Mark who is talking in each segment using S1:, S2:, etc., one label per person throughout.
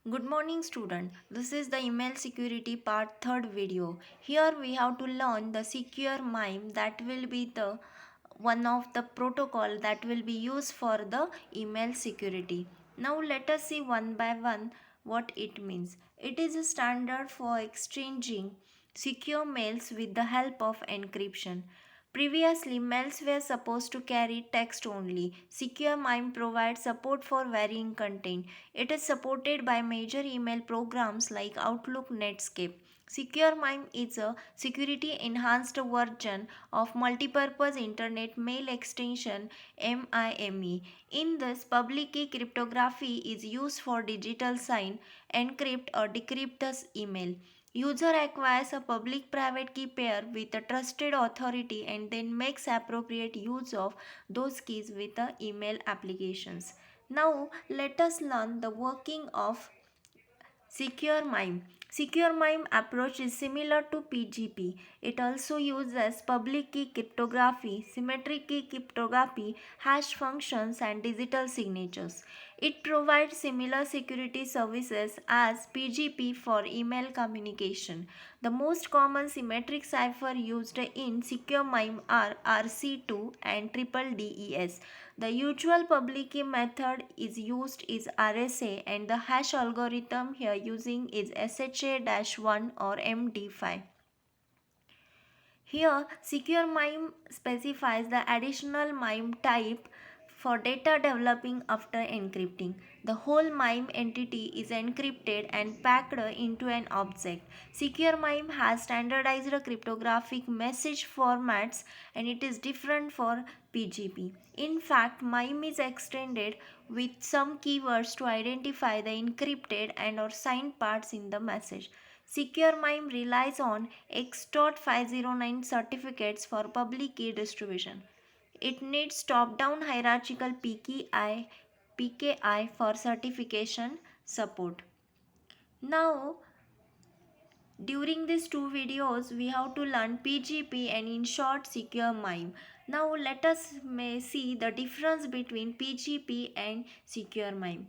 S1: Good morning student. This is the email security part 3rd video. Here we have to learn the secure MIME that will be the one of the protocol that will be used for the email security. Now let us see one by one what it means. It is a standard for exchanging secure mails with the help of encryption. Previously, mails were supposed to carry text only. Secure MIME provides support for varying content. It is supported by major email programs like Outlook, Netscape. Secure MIME is a security enhanced version of multipurpose internet mail extension MIME. In this, public key cryptography is used for digital sign, encrypt or decrypt the email. User acquires a public-private key pair with a trusted authority and then makes appropriate use of those keys with the email applications. Now let us learn the working of Secure MIME. Secure MIME approach is similar to PGP. It also uses public key cryptography, symmetric key cryptography, hash functions, and digital signatures. It provides similar security services as PGP for email communication. The most common symmetric cipher used in Secure MIME are RC2 and Triple DES. The usual public key method is used is RSA and the hash algorithm here using is SHA-1 or MD5. Here, Secure MIME specifies the additional MIME type for data developing after encrypting. The whole MIME entity is encrypted and packed into an object. Secure MIME has standardized cryptographic message formats and it is different for PGP. In fact, MIME is extended with some keywords to identify the encrypted and or signed parts in the message. Secure MIME relies on X.509 certificates for public key distribution. It needs top-down hierarchical PKI for certification support. Now, during these two videos, we have to learn PGP and in short Secure MIME. Now, let us see the difference between PGP and Secure MIME.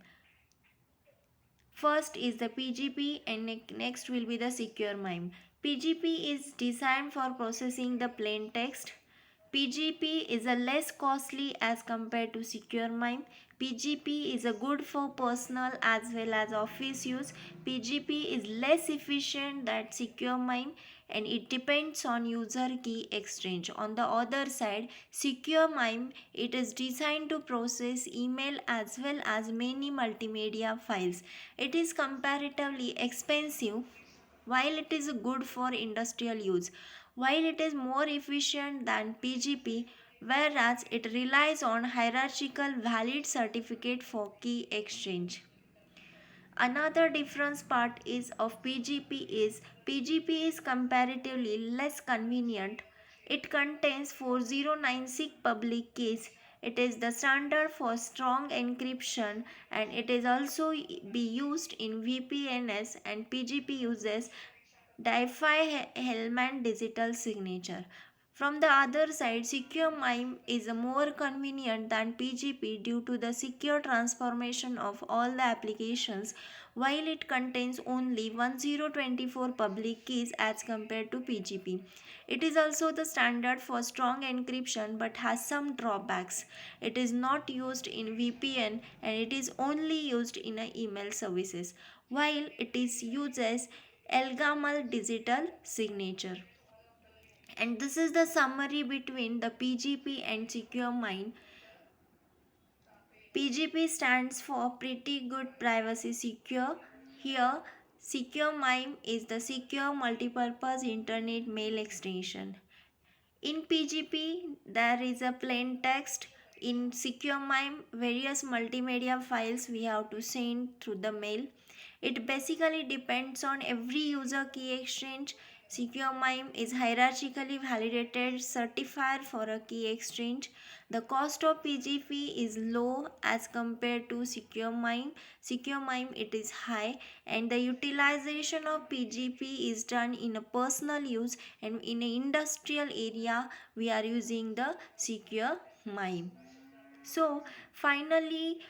S1: First is the PGP and next will be the Secure MIME. PGP is designed for processing the plain text. PGP is a less costly as compared to Secure MIME. PGP is a good for personal as well as office use. PGP is less efficient than Secure MIME and it depends on user key exchange. On the other side, Secure MIME, it is designed to process email as well as many multimedia files. It is comparatively expensive while it is good for industrial use. While it is more efficient than PGP, whereas it relies on hierarchical valid certificate for key exchange. Another difference part is of PGP is comparatively less convenient. It contains 4096 public keys. It is the standard for strong encryption and it is also be used in VPNs and PGP uses Diffie-Hellman digital signature. From the other side, Secure MIME is more convenient than PGP due to the secure transformation of all the applications while it contains only 1024 public keys as compared to PGP. It is also the standard for strong encryption but has some drawbacks. It is not used in VPN and it is only used in email services while it is uses Elgamal digital signature. And this is the summary between the PGP and Secure MIME. PGP stands for Pretty Good Privacy Secure. Here, Secure MIME is the Secure Multipurpose Internet Mail Extension. In PGP, there is a plain text. In Secure MIME, various multimedia files we have to send through the mail. It basically depends on every user key exchange. Secure MIME is hierarchically validated certifier for a key exchange. The cost of PGP is low as compared to Secure MIME. Secure MIME it is high and the utilization of PGP is done in a personal use and in an industrial area we are using the Secure MIME. So finally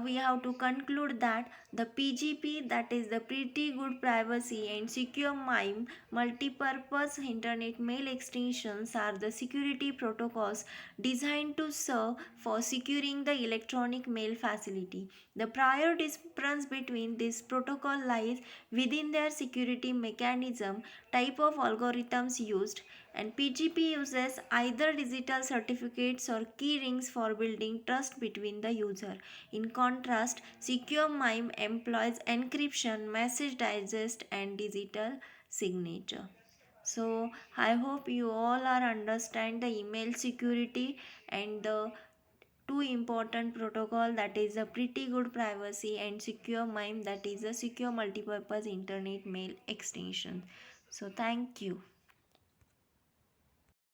S1: we have to conclude that The PGP, that is the Pretty Good Privacy and Secure MIME multipurpose internet mail extensions, are the security protocols designed to serve for securing the electronic mail facility. The prior difference between this protocol lies within their security mechanism, type of algorithms used, and PGP uses either digital certificates or key rings for building trust between the user. In contrast, Secure MIME employs encryption, message digest, and digital signature. So I hope you all are understand the email security and the two important protocol, that is a Pretty Good Privacy and Secure MIME, that is a secure multipurpose internet mail extension. So thank you.